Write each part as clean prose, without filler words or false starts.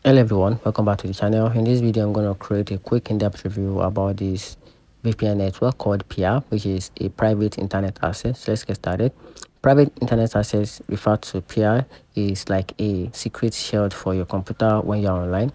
Hello everyone, welcome back to the channel. In this video I'm going to create a quick in-depth review about this VPN network called PR, which is a private internet access. So let's get started. Private internet access, referred to PR, is like a secret shield for your computer when you're online.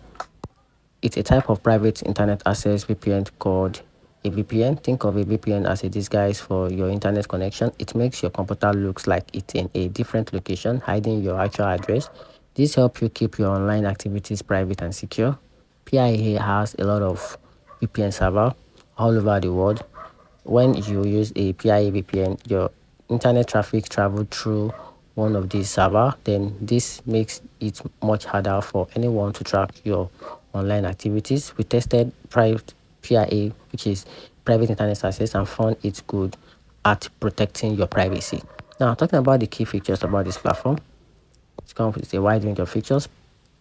It's a type of private internet access VPN called a VPN. Think of a VPN as a disguise for your internet connection. It makes your computer looks like it's in a different location, hiding your actual address. This helps you keep your online activities private and secure. PIA has a lot of VPN server all over the world. When you use a PIA VPN, your internet traffic travel through one of these server, then this makes it much harder for anyone to track your online activities. We tested private PIA, which is private internet access, and found it's good at protecting your privacy. Now, talking about the key features about this platform, it comes with a wide range of features.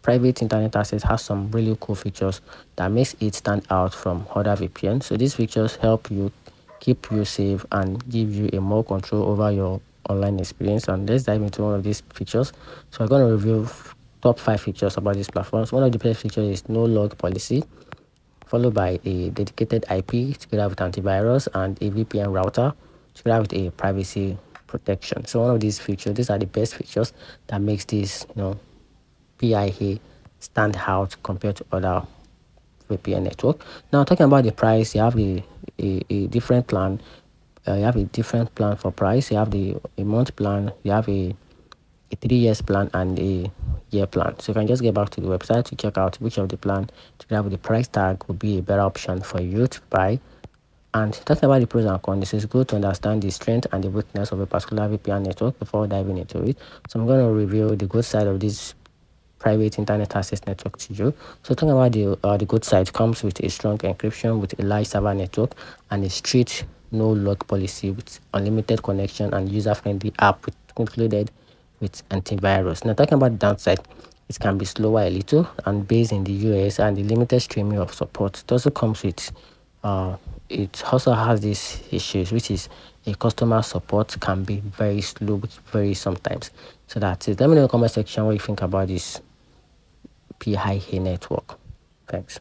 Private internet access has some really cool features that makes it stand out from other VPN. So these features help you keep you safe and give you a more control over your online experience. And let's dive into one of these features. So we're going to review top 5 features about these platforms. One of the best features is no log policy, followed by a dedicated IP together with antivirus and a VPN router together with a privacy protection. So one of these features, these are the best features that makes this PIA stand out compared to other VPN network. Now talking about the price, you have a different plan. You have a different plan for price. You have a month plan, you have a 3 years plan, and a year plan. So you can just get back to the website to check out which of the plan together with the price tag would be a better option for you to buy. And talking about the pros and cons, it's good to understand the strength and the weakness of a particular VPN network before diving into it. So I'm going to review the good side of this private internet access network to you. So talking about the good side, comes with a strong encryption with a large server network and a strict no log policy with unlimited connection and user-friendly app included with antivirus. Now talking about the downside, it can be slower a little and based in the US and the limited streaming of support. It also comes with it also has these issues, which is a customer support can be very slow, very sometimes. So that's it. Let me know in the comment section what you think about this PIA network. Thanks.